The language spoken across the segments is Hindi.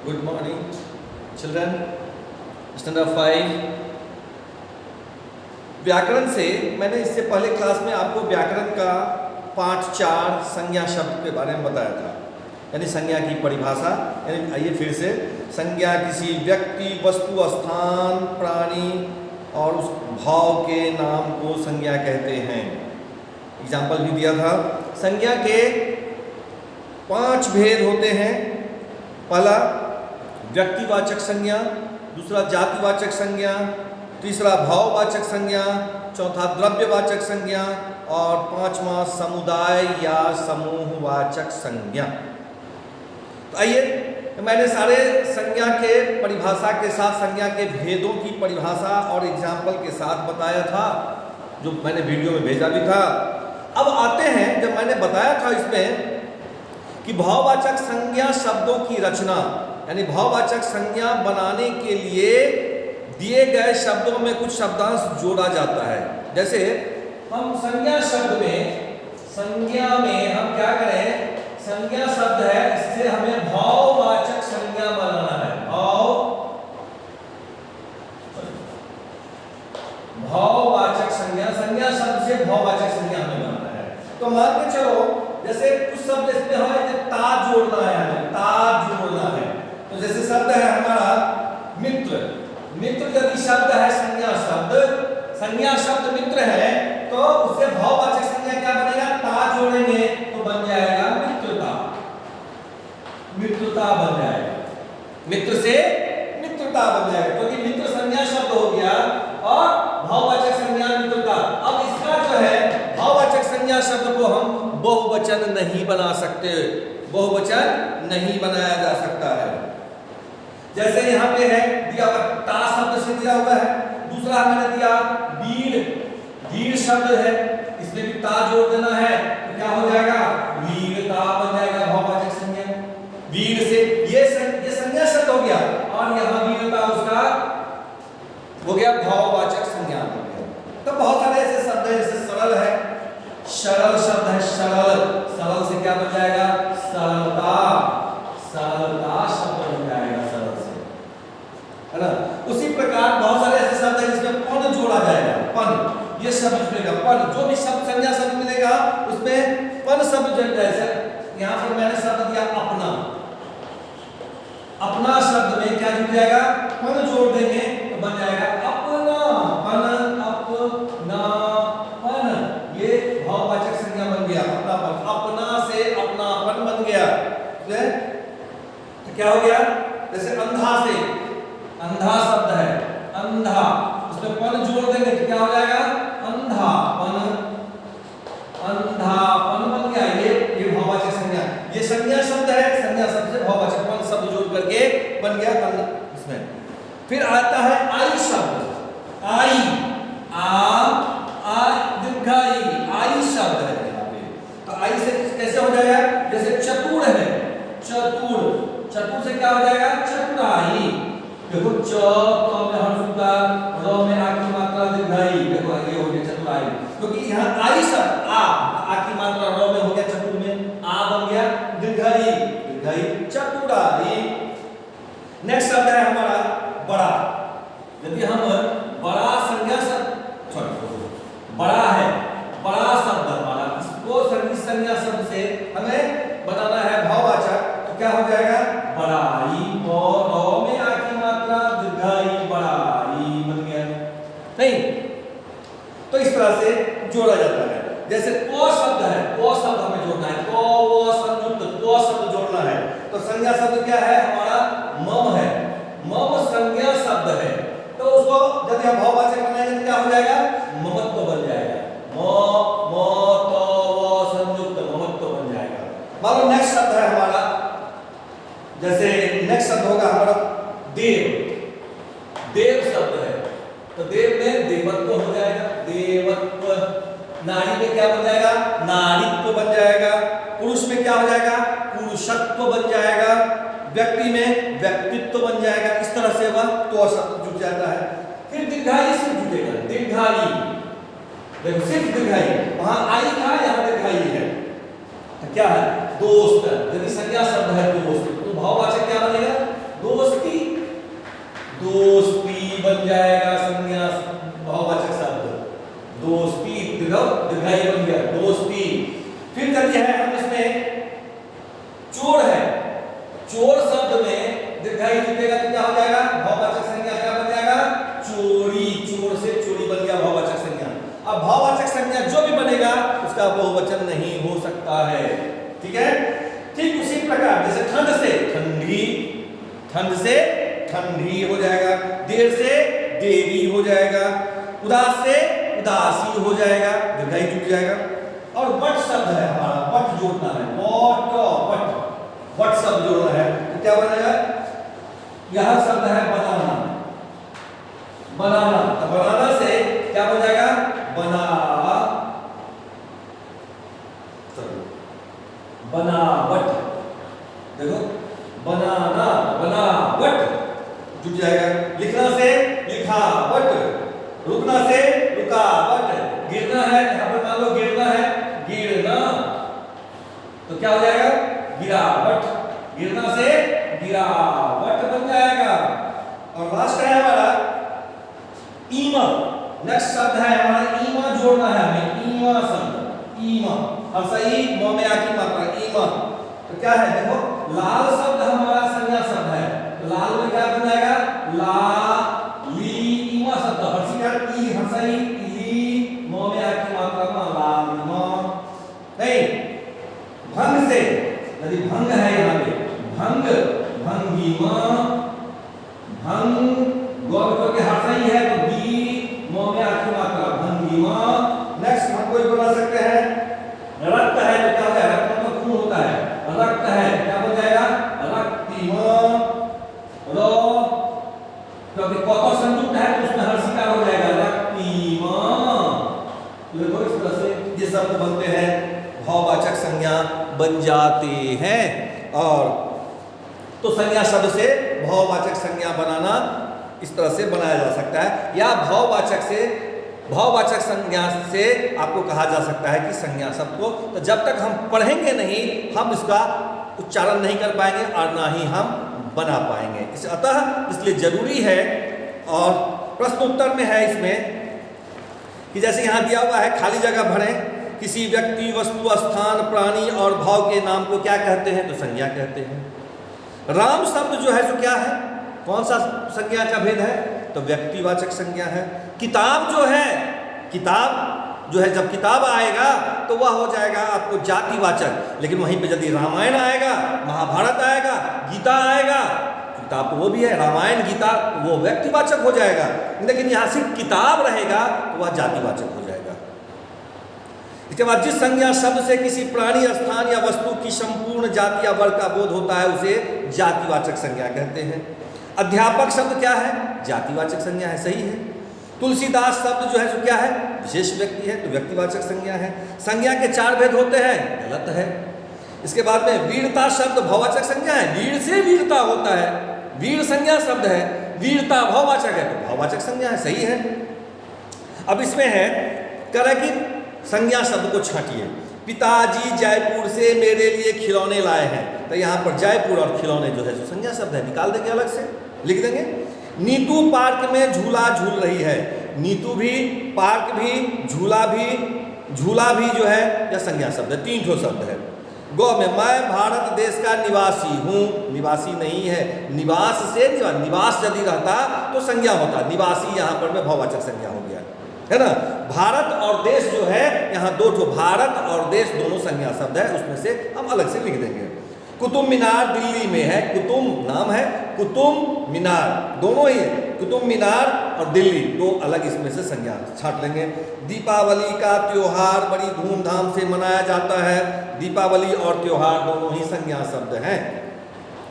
Good morning, children. Standard 5. व्याकरण से मैंने इससे पहले क्लास में आपको व्याकरण का पाठ 4 संज्ञा शब्द के बारे में बताया था, यानी संज्ञा की परिभाषा। यानी आइए फिर से, संज्ञा किसी व्यक्ति, वस्तु, स्थान, प्राणी और उस भाव के नाम को संज्ञा कहते हैं। एग्जाम्पल भी दिया था। संज्ञा के 5 भेद होते हैं। पहला व्यक्तिवाचक संज्ञा, दूसरा जातिवाचक संज्ञा, तीसरा भाववाचक संज्ञा, चौथा द्रव्यवाचक संज्ञा और 5वां समुदाय या समूहवाचक संज्ञा। तो आइए, मैंने सारे संज्ञा के परिभाषा के साथ संज्ञा के भेदों की परिभाषा और एग्जाम्पल के साथ बताया था, जो मैंने वीडियो में भेजा भी था। अब आते हैं, जब मैंने बताया था इसमें कि भाववाचक संज्ञा शब्दों की रचना, यानी भाववाचक संज्ञा बनाने के लिए दिए गए शब्दों में कुछ शब्दांश जोड़ा जाता है। जैसे हम संज्ञा शब्द में, संज्ञा में हम क्या करें, संज्ञा शब्द है, इससे हमें भाववाचक संज्ञा बनाना है। भाववाचक संज्ञा, संज्ञा शब्द से भाववाचक संज्ञा हमें बनाना है। तो मान के चलो, जैसे कुछ शब्द इसमें है, ता जोड़ना है, हमें ता जोड़ना है। तो जैसे शब्द है हमारा मित्र, मित्र यदि शब्द है संज्ञा शब्द, संज्ञा शब्द मित्र है, तो उससे भाववाचक संज्ञा क्या बनेगा, ता जोड़ेंगे तो बन जाएगा मित्रता। मित्रता बन जाएगा, मित्र से मित्रता बन जाएगा, क्योंकि मित्र संज्ञा शब्द हो गया और भाववाचक संज्ञा मित्रता। अब इसका जो है भाववाचक संज्ञा शब्द को हम बहुवचन नहीं बना सकते, बहुवचन नहीं बनाया जा सकता है। जैसे यहाँ पे है दिया हुआ, ता शब्द से दिया हुआ है। दूसरा मैंने दिया वीर, वीर शब्द है, इसमें भी ता जोड़ देना है, तो क्या हो जाएगा, वीरता बन जाएगा भाववाचक संज्ञा। वीर से ये संज्ञा शब्द हो गया और यहाँ वीरता उसका हो गया भाववाचक संज्ञा हो गया। तो बहुत सारे ऐसे शब्द है, जैसे सरल है, सरल शब्द है, सरल, सरल से क्या बन जाएगा, सरलता, सरलता शब्द बन जाएगा सरल से, है ना। उसी प्रकार बहुत सारे ऐसे शब्द हैं जिसमें पन जोड़ा जाएगा, पन, ये शब्द जुड़ेगा, पन, जो भी शब्द संज्ञा शब्द मिलेगा उसमें पन शब्द जुड़ जाएगा। यहाँ पर मैंने शब्द दिया अपना, अपना शब्द में क्या जुड़ जाएगा, पन जोड़ देंगे तो बन जाएगा अपना, पन, अपना, पन, ये भाववाचक संज्ञा बन गया, अपनापन, अपना से अपनापन बन गया। तो क्या हो गया, जैसे अंधा से, अंधा शब्द है, अंधा, उसमें पन जोड़ देंगे तो क्या हो जाएगा, अंधापन, अंधापन बन गया। ये भाववाचक संज्ञा, ये संज्ञा शब्द है, संज्ञा शब्द से भाववाचक पन शब्द जोड़ करके बन गया इसमें। फिर आता है आई शब्द, आई, आ दीर्घाई, आई शब्द है यहाँ पे। तो आई से कैसे हो जाएगा, जैसे चतुर है, चतुर, चतुर से क्या हो जाएगा, चतुराई। देखो च तो में हर्ष होगा, र में आ की मात्रा दीर्घाई, देखो ये हो गया चतुराई, क्योंकि यहाँ आई शब्द आ की मात्रा र में हो गया, चतुर में आ बन गया दीर्घाई, दीर्घाई चतुराई। नेक्स्ट शब्द है हमारा बड़ा। यदि हम बड़ा संज्ञा शब्द, बड़ा है, बड़ा शब्द हमारा, इसको संज्ञा शब्द से हमें बनाना है भाववाचक, तो क्या हो जाएगा, बड़ाई, और में आ की मात्रा दीर्घाई, बड़ाई बन गया। नहीं, तो इस तरह से जोड़ा जाता है। जैसे को शब्द है, को शब्द हमें जोड़ना है, को वो संयुक्त को शब्द जोड़ना है, तो संज्ञा शब्द क्या है हमारा, मम है, मम संज्ञा शब्द है, तो उसको यदि हम भाववाचक बनाएंगे तो क्या हो जाएगा, ममत्व बन जाएगा, म तो वो संयुक्त ममत्व बन जाएगा। मान लो नेक्स्ट शब्द है हमारा, जैसे नेक्स्ट शब्द होगा हमारा देव, देव शब्द है, तो देव में देवत्व हो जाएगा, देवत्व। नारी में क्या बन जाएगा, नारीत्व बन जाएगा। पुरुष में क्या हो जाएगा, पुरुषत्व बन जाएगा। व्यक्ति में व्यक्तित्व बन जाएगा। इस तरह से वह तो शब्द जुड़ जाता है। फिर दीर्घाई से जुड़ेगा, दीर्घाई, देखो सिर्फ दीर्घाई, वहां आई था, यहाँ दीर्घाई है, तो क्या है, दोस्त। यदि संज्ञा शब्द है दोस्त, तो भाववाचक क्या बनेगा, है, चोर शब्द में दीर्घायु जुटेगा तो क्या हो जाएगा? भाववाचक संज्ञा क्या बन जाएगा? चोरी। चोर से चोरी बन गया भाववाचक संज्ञा। अब भाववाचक संज्ञा जो भी बनेगा उसका बहुवचन नहीं हो सकता है। ठीक है, ठीक उसी प्रकार जैसे ठंड से ठंडी, ठंड से ठंडी हो जाएगा, देर से देरी हो जाएगा, उदास से उदासी हो जाएगा, दीर्घायु जुट जाएगा। और वट शब्द है हमारा, वट जोड़ना है, वट शब्द जोड़ना है तो क्या बनेगा? यह शब्द है बनाना, बनाना, तो बनाना से क्या हो जाएगा? बना, बनावट। देखो बनाना, बनावट जुट जाएगा। लिखना से लिखावट, रुकना से रुकावट, गिरना है यहां पर मान लो गिरना है, गिरना तो क्या हो जाएगा? गिरावट। गिरना से गिरावट बन जाएगा। और लास्ट है हमारा ईमा। नेक्स्ट शब्द है हमारा ईमा, जोड़ना है हमें, ईमा शब्द, ईमा और सही म में आ की मात्रा ईमा। तो क्या है? देखो लाल शब्द हमारा संज्ञा शब्द है, तो लाल में क्या बन जाएगा? ला ली ईमा शब्द, हर्षिकार ई हर्षई ली म में आ की मात्रा में लालिमा। नहीं, भंग से यदि भंग है यहाँ पे भंग, भंगीमा, भंग गौर के हर्षई है तो दी म में आ की मात्रा भंगीमा। नेक्स्ट हम कोई बना सकते हैं, रक्त है तो क्या होता है? रक्त में खून होता है, रक्त है क्या बन जाएगा? रक्तिमा। रो क्योंकि कौतो संयुक्त है तो उसमें हर्षिकार हो जाएगा, रक्तिमा। देखो इस तरह से ये शब्द बनते हैं, भाववाचक संज्ञा बन जाते हैं। और तो संज्ञा शब्द से भाववाचक संज्ञा बनाना इस तरह से बनाया जा सकता है, या भाववाचक संज्ञा से आपको कहा जा सकता है कि संज्ञा शब्द को तो जब तक हम पढ़ेंगे नहीं हम इसका उच्चारण नहीं कर पाएंगे और ना ही हम बना पाएंगे। अतः इसलिए जरूरी है। और प्रश्न उत्तर में है इसमें कि जैसे यहाँ दिया हुआ है खाली जगह भरें, किसी व्यक्ति, वस्तु, स्थान, प्राणी और भाव के नाम को क्या कहते हैं? तो संज्ञा कहते हैं। राम शब्द जो है सो क्या है? कौन सा संज्ञा का भेद है? तो व्यक्तिवाचक संज्ञा है। किताब जो है, किताब जो है जब किताब आएगा तो वह हो जाएगा आपको जातिवाचक, लेकिन वहीं पे यदि रामायण आएगा, महाभारत आएगा, गीता आएगा, किताब तो वो भी है, रामायण गीता वो व्यक्तिवाचक हो जाएगा, लेकिन यहाँ सिर्फ किताब रहेगा तो वह जातिवाचक हो जाएगा। इसके बाद जिस संज्ञा शब्द से किसी प्राणी, स्थान या वस्तु की संपूर्ण जाति या वर्ग का बोध होता है उसे जातिवाचक संज्ञा कहते हैं। अध्यापक शब्द क्या है? जातिवाचक संज्ञा है, सही है। तुलसीदास शब्द जो है सो क्या है? विशेष व्यक्ति है, तो व्यक्तिवाचक संज्ञा है। संज्ञा के 4 भेद होते हैं, गलत है। इसके बाद में वीरता शब्द भाववाचक संज्ञा है, वीर से वीरता होता है, वीर संज्ञा शब्द है, वीरता भाववाचक है तो भाववाचक संज्ञा है, सही है। अब इसमें है कह कि संज्ञा शब्द को छांटिए। पिताजी जयपुर से मेरे लिए खिलौने लाए हैं, तो यहाँ पर जयपुर और खिलौने जो है जो संज्ञा शब्द है, निकाल देंगे, अलग से लिख देंगे। नीतू पार्क में झूला झूल रही है, नीतू भी, पार्क भी, झूला भी जो है यह संज्ञा शब्द है, 3 ठो शब्द है। गौ में मैं भारत देश का निवासी हूँ, निवासी नहीं है, निवास से निवास यदि रहता तो संज्ञा होता, निवासी यहाँ पर में भाववाचक संज्ञा हो गया, है ना। भारत और देश जो है यहाँ 2 ठो, भारत और देश दोनों संज्ञा शब्द है, उसमें से हम अलग से लिख देंगे। कुतुब मीनार दिल्ली में है, कुतुब नाम है, कुतुब मीनार दोनों ही है, कुतुब मीनार और दिल्ली 2 अलग इसमें से संज्ञा छांट लेंगे। दीपावली का त्योहार बड़ी धूमधाम से मनाया जाता है, दीपावली और त्योहार दोनों ही संज्ञा शब्द हैं।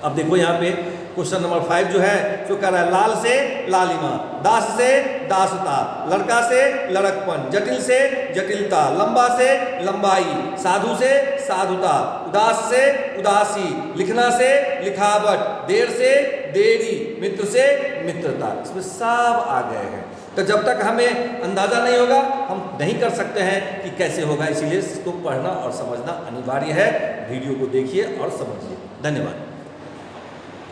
अब देखो यहाँ पे क्वेश्चन नंबर 5 जो है जो कह रहा है लाल से लालिमा, दास से दासता, लड़का से लड़कपन, जटिल से जटिलता, लंबा से लंबाई, साधु से साधुता, उदास से उदासी, लिखना से लिखावट, देर से देरी, मित्र से मित्रता, इसमें सब आ गए हैं। तो जब तक हमें अंदाजा नहीं होगा हम नहीं कर सकते हैं कि कैसे होगा, इसीलिए इसको पढ़ना और समझना अनिवार्य है। वीडियो को देखिए और समझिए। धन्यवाद।